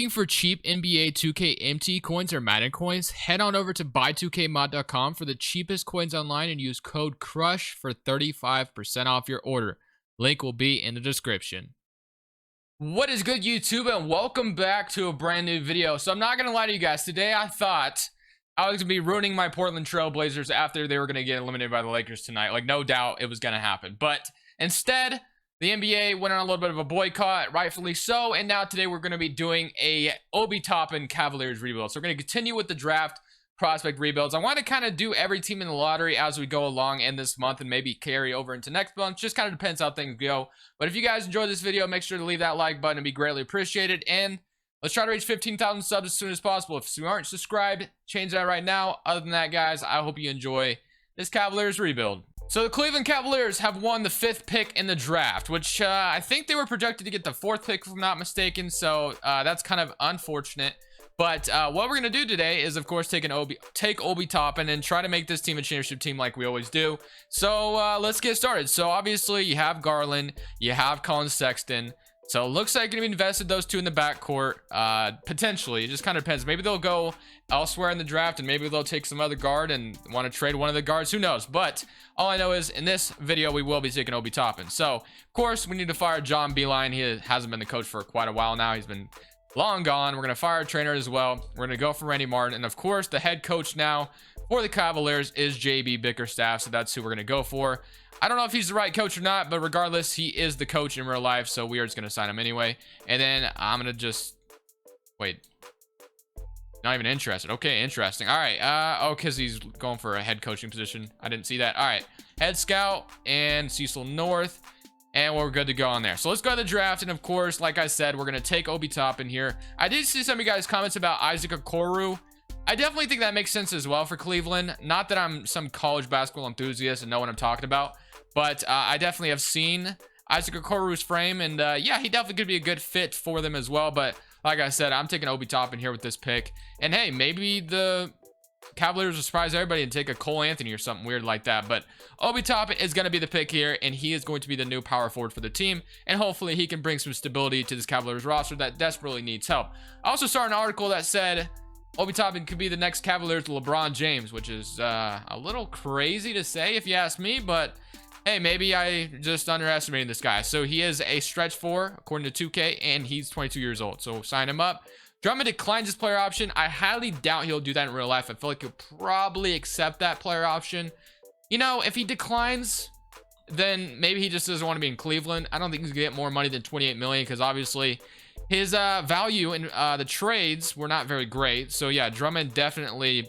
Looking for cheap NBA 2K MT coins or Madden coins? Head on over to buy2kmod.com for the cheapest coins online and use code CRUSH for 35% off your order. Link will be in the description. What is good, YouTube, and welcome back to a brand new video. So I'm not going to lie to you guys. Today I thought I was going to be ruining my Portland Trail Blazers after they were going to get eliminated by the Lakers tonight. Like, no doubt it was going to happen. But instead, the NBA went on a little bit of a boycott, rightfully so, and now today we're going to be doing a Obi Toppin Cavaliers rebuild. So we're going to continue with the draft prospect rebuilds. I want to kind of do every team in the lottery as we go along in this month and maybe carry over into next month. Just kind of depends how things go. But if you guys enjoyed this video, make sure to leave that like button. It'd be greatly appreciated. And let's try to reach 15,000 subs as soon as possible. If you aren't subscribed, change that right now. Other than that, guys, I hope you enjoy this Cavaliers rebuild. So the Cleveland Cavaliers have won the 5th pick in the draft, which I think they were projected to get the 4th pick, if I'm not mistaken. So that's kind of unfortunate. But what we're going to do today is, of course, take Obi Toppin and try to make this team a championship team like we always do. So let's get started. So obviously you have Garland, you have Colin Sexton. So it looks like you're going to be invested those two in the backcourt, potentially. It just kind of depends. Maybe they'll go elsewhere in the draft, and maybe they'll take some other guard and want to trade one of the guards. Who knows? But all I know is in this video, we will be taking Obi Toppin. So, of course, we need to fire John Beilein. He hasn't been the coach for quite a while now. He's been long gone. We're going to fire a trainer as well. We're going to go for Randy Martin. And, of course, the head coach now for the Cavaliers is JB Bickerstaff. So that's who we're going to go for. I don't know if he's the right coach or not, but regardless, he is the coach in real life, so we are just going to sign him anyway. And then I'm going to just... Wait. Not even interested. Okay, interesting. All right. Oh, because he's going for a head coaching position. I didn't see that. All right. Head scout and Cecil North. And we're good to go on there. So let's go to the draft. And, of course, like I said, we're going to take Obi Toppin here. I did see some of you guys' comments about Isaac Okoro. I definitely think that makes sense as well for Cleveland. Not that I'm some college basketball enthusiast and know what I'm talking about. But I definitely have seen Isaac Okoro's frame, and yeah, he definitely could be a good fit for them as well. But like I said, I'm taking Obi Toppin here with this pick. And hey, maybe the Cavaliers will surprise everybody and take a Cole Anthony or something weird like that. But Obi Toppin is going to be the pick here, and he is going to be the new power forward for the team. And hopefully he can bring some stability to this Cavaliers roster that desperately needs help. I also saw an article that said Obi Toppin could be the next Cavaliers LeBron James, which is a little crazy to say if you ask me, but hey, maybe I just underestimated this guy. So he is a stretch 4 according to 2K, and he's 22 years old. So sign him up. Drummond declines his player option. I highly doubt he'll do that in real life. I feel like he'll probably accept that player option. You know, if he declines, then maybe he just doesn't want to be in Cleveland. I don't think he's gonna get more money than 28 million because obviously his value in the trades were not very great. So yeah, Drummond definitely,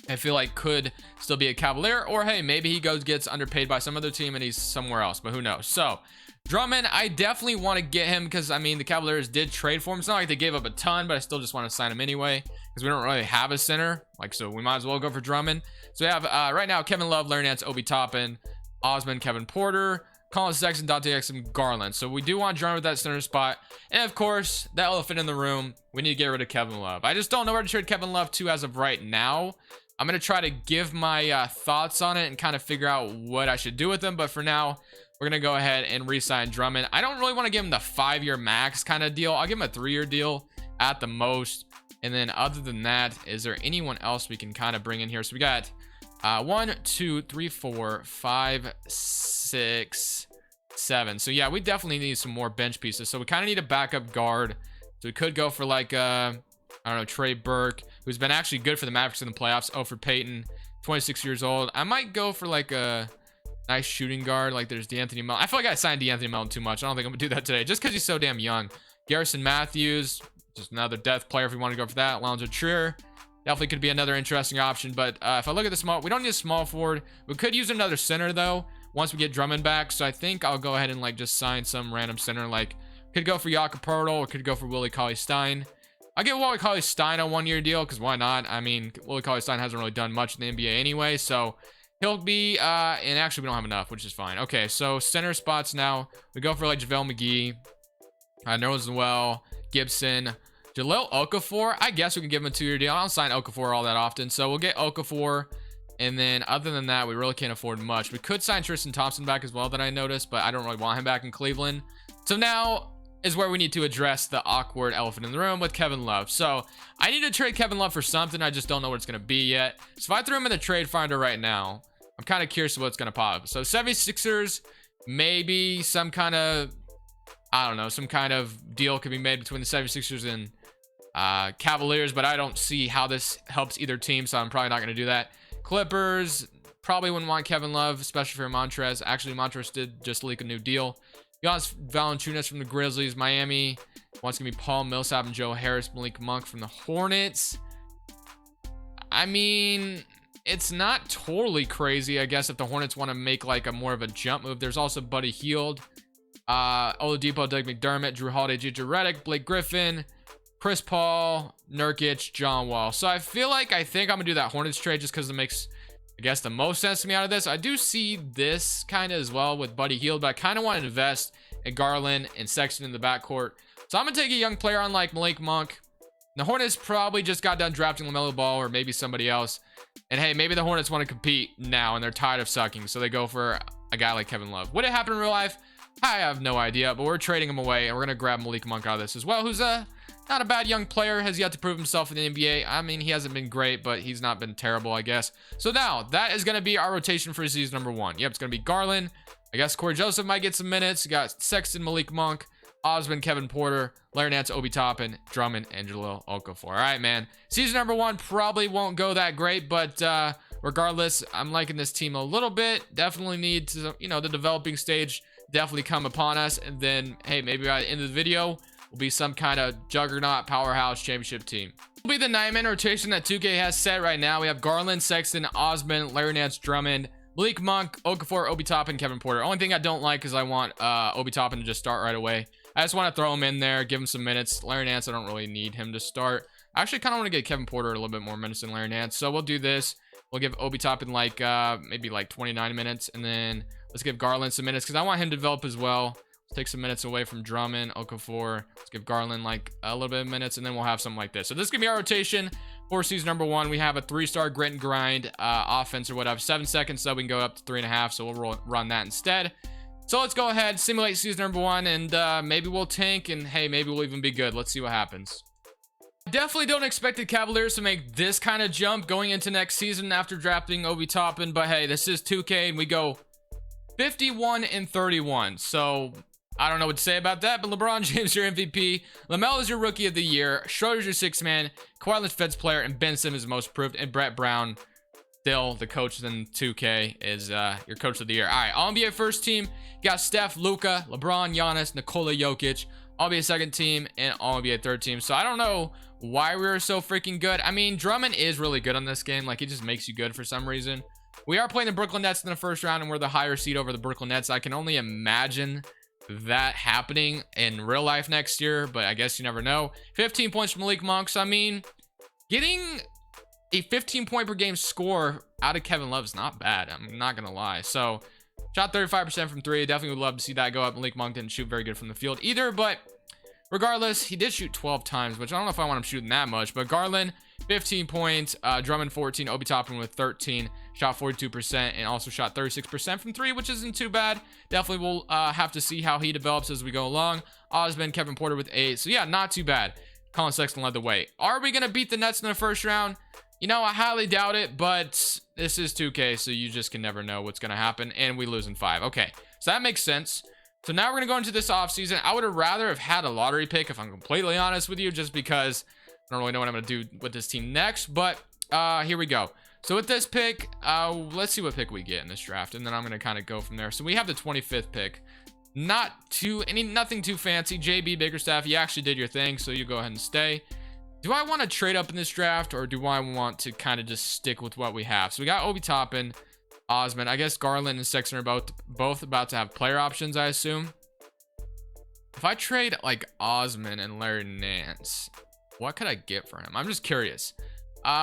I feel like, could still be a Cavalier, or hey, maybe he gets underpaid by some other team and he's somewhere else, but who knows. So Drummond, I definitely want to get him because, I mean, the Cavaliers did trade for him. It's not like they gave up a ton, but I still just want to sign him anyway because we don't really have a center, like, so we might as well go for Drummond. So we have right now Kevin Love, Larry Nance, Obi Toppin, Osman, Kevin Porter, Colin Sexton, Dante Exum, Garland. So we do want Drummond with that center spot. And of course, that elephant in the room, we need to get rid of Kevin Love. I just don't know where to trade Kevin Love to as of right now. I'm going to try to give my thoughts on it and kind of figure out what I should do with them. But for now, we're going to go ahead and re-sign Drummond. I don't really want to give him the 5-year max kind of deal. I'll give him a 3-year deal at the most. And then other than that, is there anyone else we can kind of bring in here? So we got 1, 2, 3, 4, 5, 6, 7. So yeah, we definitely need some more bench pieces. So we kind of need a backup guard. So we could go for like, I don't know, Trey Burke, who's been actually good for the Mavericks in the playoffs. Alfred Payton, 26 years old. I might go for like a nice shooting guard. Like there's DeAnthony Melton. I feel like I signed DeAnthony Melton too much. I don't think I'm gonna do that today just because he's so damn young. Garrison Matthews, just another depth player if we want to go for that. Lonzo Trier definitely could be another interesting option. But if I look at the small, we don't need a small forward. We could use another center though once we get Drummond back. So I think I'll go ahead and like just sign some random center. Like could go for Jakob Poeltl or could go for Willie Cauley-Stein. I'll get Willie Cauley-Stein a 1-year deal because why not? I mean, Willie Cauley-Stein hasn't really done much in the NBA anyway, so he'll be, and actually we don't have enough, which is fine. Okay, so center spots now. We go for like JaVale McGee, Noel, Gibson, Jahlil Okafor. I guess we can give him a 2-year deal. I don't sign Okafor all that often, so we'll get Okafor. And then other than that, we really can't afford much. We could sign Tristan Thompson back as well that I noticed, but I don't really want him back in Cleveland. So now is where we need to address the awkward elephant in the room with Kevin Love. So I need to trade Kevin Love for something. I just don't know what it's going to be yet. So if I throw him in the trade finder right now, I'm kind of curious what's going to pop up. So 76ers, maybe some kind of, I don't know, some kind of deal could be made between the 76ers and Cavaliers, but I don't see how this helps either team, so I'm probably not going to do that. Clippers, probably wouldn't want Kevin Love, especially for Montrez. Actually, Montrez did just leak a new deal. Giannis Valanciunas from the Grizzlies. Miami wants to give me Paul Millsap and Joe Harris. Malik Monk from the Hornets. I mean, it's not totally crazy, I guess, if the Hornets want to make like a more of a jump move. There's also Buddy Hield, Oladipo, Doug McDermott, Drew Holiday, J.J. Redick, Blake Griffin, Chris Paul, Nurkic, John Wall. So I think I'm gonna do that Hornets trade just because it makes, I guess, the most sense to me out of this. I do see this kind of as well with Buddy Hield, but I kind of want to invest in Garland and Sexton in the backcourt. So I'm gonna take a young player on like Malik Monk. The Hornets probably just got done drafting LaMelo Ball or maybe somebody else. And hey, maybe the Hornets want to compete now and they're tired of sucking, so they go for a guy like Kevin Love. Would it happen in real life? I have no idea, but we're trading him away, and we're gonna grab Malik Monk out of this as well, who's not a bad young player, has yet to prove himself in the NBA. I mean, he hasn't been great, but he's not been terrible, I guess. So now, that is going to be our rotation for season number 1. Yep, it's going to be Garland. I guess Corey Joseph might get some minutes. You got Sexton, Malik Monk, Osman, Kevin Porter, Larry Nance, Obi Toppin, Drummond, and Jahlil Okafor. All right, man. Season number 1 probably won't go that great, but regardless, I'm liking this team a little bit. Definitely need to, the developing stage definitely come upon us. And then, hey, maybe by the end of the video, will be some kind of juggernaut powerhouse championship team. Will be the 9-man rotation that 2K has set right now. We have Garland, Sexton, Osman, Larry Nance, Drummond, Malik Monk, Okafor, Obi Toppin, Kevin Porter. Only thing I don't like is I want Obi Toppin to just start right away. I just want to throw him in there, give him some minutes. Larry Nance, I don't really need him to start. I actually kind of want to get Kevin Porter a little bit more minutes than Larry Nance. So we'll do this. We'll give Obi Toppin like maybe like 29 minutes, and then let's give Garland some minutes because I want him to develop as well. Take some minutes away from Drummond, Okafor. Let's give Garland like a little bit of minutes, and then we'll have something like this. So this is gonna be our rotation for season number 1. We have a 3-star grit and grind offense or whatever. 7 seconds, so we can go up to 3.5. So we'll run that instead. So let's go ahead, simulate season number 1, and maybe we'll tank, and hey, maybe we'll even be good. Let's see what happens. Definitely don't expect the Cavaliers to make this kind of jump going into next season after drafting Obi Toppin, but hey, this is 2K, and we go 51-31. So I don't know what to say about that, but LeBron James, your MVP. LaMelo is your Rookie of the Year. Schroeder's your 6th man. Kawhi Leonard's Feds player, and Ben Simmons is most proved. And Brett Brown, still the coach in 2K, is your Coach of the Year. All right, All-NBA first team. You got Steph, Luka, LeBron, Giannis, Nikola Jokic. All-NBA second team, and All-NBA third team. So I don't know why we were so freaking good. I mean, Drummond is really good on this game. Like, he just makes you good for some reason. We are playing the Brooklyn Nets in the first round, and we're the higher seed over the Brooklyn Nets. I can only imagine that happening in real life next year, but I guess you never know. 15 points from Malik Monk. So I mean, getting a 15 point per game score out of Kevin Love is not bad, I'm not gonna lie. So shot 35% from 3. Definitely would love to see that go up. Malik Monk didn't shoot very good from the field either, but regardless, he did shoot 12 times, which I don't know if I want him shooting that much. But Garland, 15 points, Drummond 14, Obi Toppin with 13, shot 42%, and also shot 36% from 3, which isn't too bad. Definitely will have to see how he develops as we go along. Osman, Kevin Porter with 8, so yeah, not too bad. Colin Sexton led the way. Are we gonna beat the Nets in the first round? I highly doubt it, but this is 2K, so you just can never know what's gonna happen, and we lose in 5. Okay, so that makes sense. So now we're gonna go into this offseason. I would have rather have had a lottery pick, if I'm completely honest with you, just because I don't really know what I'm gonna do with this team next, but here we go. So with this pick, let's see what pick we get in this draft, and then I'm gonna kind of go from there. So we have the 25th pick. Nothing too fancy. JB Biggerstaff, you actually did your thing, so you go ahead and stay. Do I want to trade up in this draft, or do I want to kind of just stick with what we have? So we got Obi Toppin, Osman. I guess Garland and Sexton are both about to have player options, I assume. If I trade like Osman and Larry Nance, what could I get for him? I'm just curious.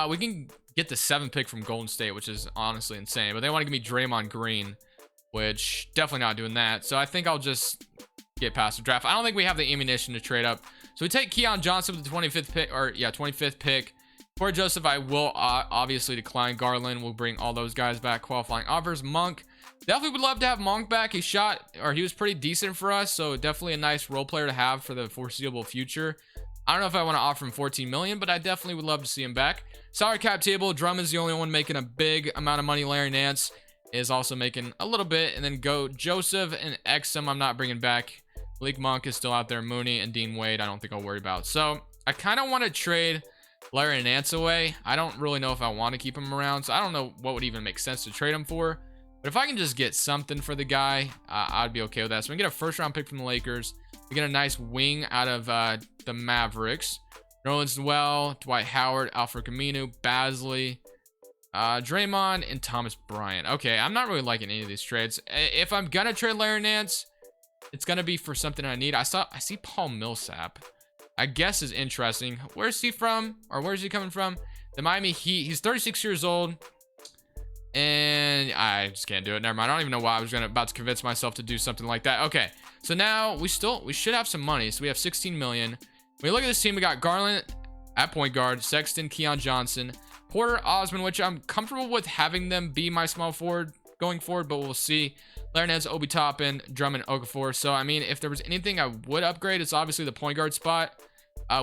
We can get the 7th pick from Golden State, which is honestly insane, but they want to give me Draymond Green, which definitely not doing that. So I think I'll just get past the draft. I don't think we have the ammunition to trade up. So we take Keon Johnson with the 25th pick, 25th pick. Corey Joseph, I will obviously decline. Garland will bring all those guys back. Qualifying offers. Monk, Definitely would love to have Monk back. He was pretty decent for us, so definitely a nice role player to have for the foreseeable future. I don't know if I want to offer him 14 million, but I definitely would love to see him back. Salary cap table, Drummond's the only one making a big amount of money. Larry Nance is also making a little bit, and then go Joseph and Exum I'm not bringing back. Malik Monk is still out there. Mooney and Dean Wade I don't think I'll worry about. So I kind of want to trade Larry Nance away. I don't really know if I want to keep him around, so I don't know what would even make sense to trade him for. But if I can just get something for the guy, I'd be okay with that. So we get a first round pick from the Lakers. We get a nice wing out of the Mavericks. Nerlens Noel, Dwight Howard, Alfred Camino, Basley, Draymond, and Thomas Bryant. Okay, I'm not really liking any of these trades. If I'm gonna trade Larry Nance, it's gonna be for something I need. I see Paul Millsap. I guess is interesting. Where's he from? Or where's he coming from? The Miami Heat. He's 36 years old. And I just can't do it. Never mind. I don't even know why I was about to convince myself to do something like that. Okay, so now we should have some money. So we have 16 million. When you look at this team, we got Garland at point guard, Sexton, Keon Johnson, Porter, Osman, which I'm comfortable with having them be my small forward going forward, but we'll see. Larry Nance, Obi Toppin, Drummond, Okafor. So I mean, if there was anything I would upgrade, it's obviously the point guard spot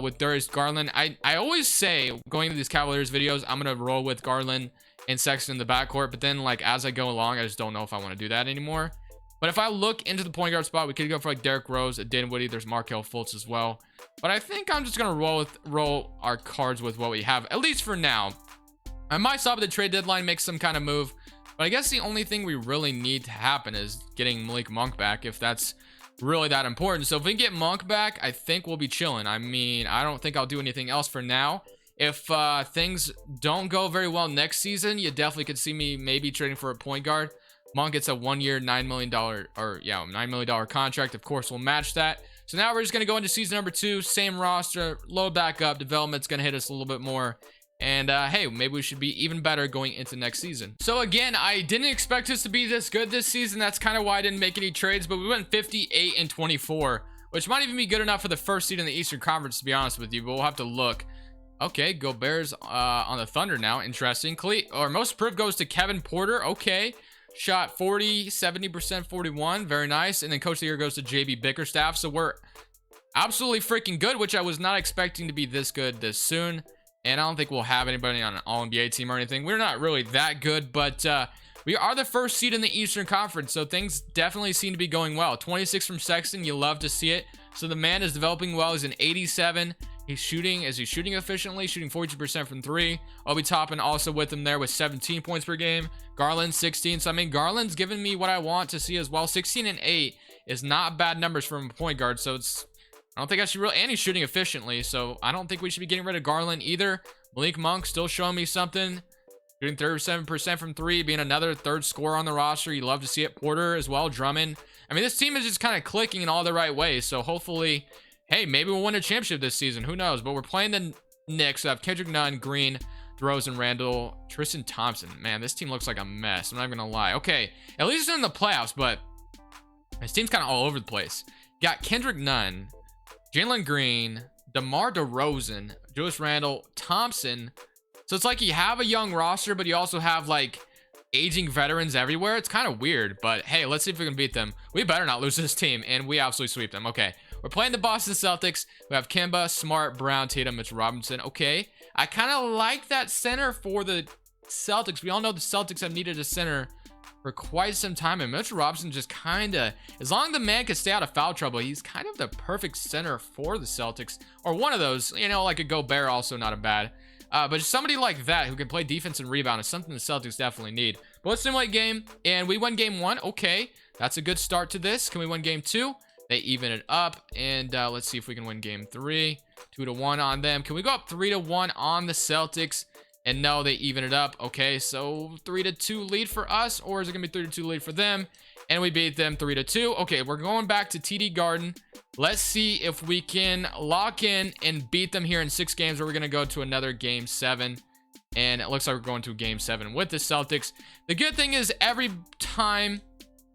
with Darius Garland. I always say going into these Cavaliers videos, I'm gonna roll with Garland and Sexton in the backcourt, but then like as I go along, I just don't know if I want to do that anymore. But if I look into the point guard spot, we could go for like Derrick Rose, Dinwiddie. There's Markelle Fultz as well. But I think I'm just gonna roll our cards with what we have, at least for now. I might stop at the trade deadline, make some kind of move, but I guess the only thing we really need to happen is getting Malik Monk back, if that's really that important. So if we can get Monk back, I think we'll be chilling. I mean, I don't think I'll do anything else for now. If things don't go very well next season, you definitely could see me maybe trading for a point guard. Monk gets a 1 year, $9 million $9 million contract. Of course, we'll match that. So now we're just going to go into season number 2, same roster, load back up. Development's going to hit us a little bit more. And hey, maybe we should be even better going into next season. So again, I didn't expect us to be this good this season. That's kind of why I didn't make any trades, but we went 58-24, which might even be good enough for the first seed in the Eastern Conference, to be honest with you, but we'll have to look. Okay, Gobert's on the Thunder now. Interesting. Most improved goes to Kevin Porter. Okay. Shot 40, 70%, 41. Very nice. And then Coach of the Year goes to JB Bickerstaff. So we're absolutely freaking good, which I was not expecting to be this good this soon. And I don't think we'll have anybody on an All-NBA team or anything. We're not really that good, but we are the first seed in the Eastern Conference. So things definitely seem to be going well. 26 from Sexton. You love to see it. So the man is developing well. He's an 87. Is he shooting efficiently? Shooting 42% from 3. Obi Toppin also with him there with 17 points per game. Garland 16. So I mean, Garland's giving me what I want to see as well. 16 and 8 is not bad numbers from a point guard. So I don't think I should really, and he's shooting efficiently. So I don't think we should be getting rid of Garland either. Malik Monk still showing me something. Shooting 37% from 3, being another third scorer on the roster. You love to see it. Porter as well. Drummond. I mean, this team is just kind of clicking in all the right ways. So hopefully, hey, maybe we'll win a championship this season. Who knows? But we're playing the Knicks. We have Kendrick Nunn, Green, DeRozan, Randall, Tristan Thompson. Man, this team looks like a mess. I'm not even going to lie. Okay, at least it's in the playoffs, but this team's kind of all over the place. You got Kendrick Nunn, Jalen Green, DeMar DeRozan, Julius Randle, Thompson. So it's like you have a young roster, but you also have like aging veterans everywhere. It's kind of weird, but hey, let's see if we can beat them. We better not lose this team, and we absolutely sweep them. Okay. We're playing the Boston Celtics. We have Kemba, Smart, Brown, Tatum, Mitchell Robinson. Okay. I kind of like that center for the Celtics. We all know the Celtics have needed a center for quite some time. And Mitchell Robinson just kind of, as long as the man can stay out of foul trouble, he's kind of the perfect center for the Celtics. Or one of those, you know, like a Gobert, also not a bad. But just somebody like that who can play defense and rebound is something the Celtics definitely need. But let's simulate game. And we won game 1. Okay. That's a good start to this. Can we win game 2? They even it up, and let's see if we can win game 3. 2-1 on them. Can we go up 3-1 on the Celtics? And no, they even it up. Okay, so 3-2 lead for us, or is it gonna be 3-2 lead for them? And we beat them 3-2. Okay, we're going back to TD Garden. Let's see if we can lock in and beat them here in 6 games, where we're gonna go to another game 7. And it looks like we're going to game 7 with the Celtics. The good thing is every time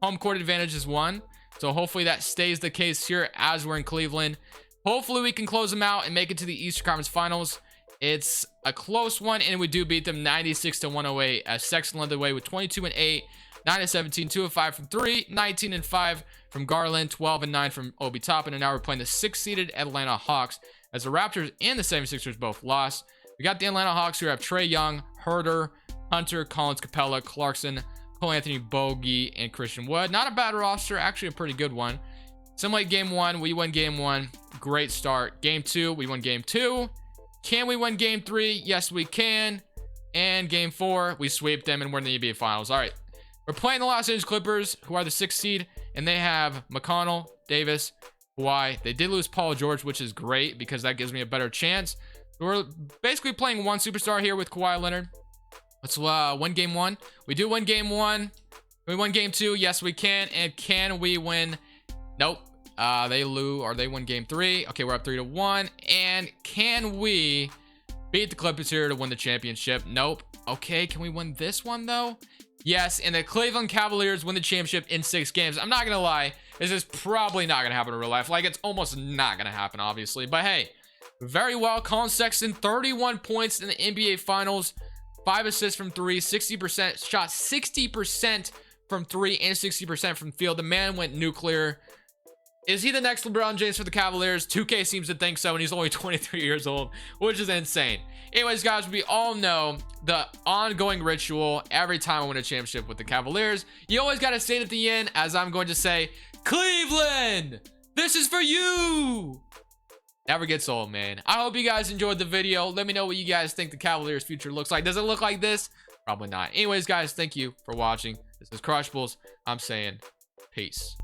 home court advantage is won. So hopefully that stays the case here as we're in Cleveland. Hopefully we can close them out and make it to the Eastern Conference Finals. It's a close one, and we do beat them 96-108 as Sexton led the way with 22 and 8. 9-17, 2-5 from 3, 19-5 from Garland, 12-9 from Obi Toppin, and now we're playing the 6th-seeded Atlanta Hawks as the Raptors and the 76ers both lost. We got the Atlanta Hawks who have Trae Young, Herter, Hunter, Collins, Capella, Clarkson, Cole Anthony, Bogey, and Christian Wood. Not a bad roster, actually a pretty good one. Simulate game 1, we won game 1. Great start. Game 2, we won game 2. Can we win game 3? Yes, we can. And game 4, we sweep them and we're in the NBA Finals. All right. We're playing the Los Angeles Clippers, who are the 6th seed, and they have McConnell, Davis, Kawhi. They did lose Paul George, which is great because that gives me a better chance. We're basically playing one superstar here with Kawhi Leonard. Let's win game 1. We do win game 1. We won game 2. Yes, we can. And can we win? Nope. They lose or they win game 3. Okay, we're up 3-1. And can we beat the Clippers here to win the championship? Nope. Okay, can we win this one though? Yes, and the Cleveland Cavaliers win the championship in 6 games. I'm not gonna lie, this is probably not gonna happen in real life. Like, it's almost not gonna happen, obviously. But hey, very well. Colin Sexton, 31 points in the NBA Finals, 5 assists from 3, 60% shot, 60% from 3, and 60% from field. The man went nuclear. Is he the next LeBron James for the Cavaliers? 2K seems to think so, and he's only 23 years old, which is insane. Anyways, guys, we all know the ongoing ritual every time I win a championship with the Cavaliers. You always got to say it at the end, as I'm going to say, Cleveland, this is for you. Never gets old, man. I hope you guys enjoyed the video. Let me know what you guys think the Cavaliers' future looks like. Does it look like this? Probably not. Anyways, guys, thank you for watching. This is Crushables. I'm saying peace.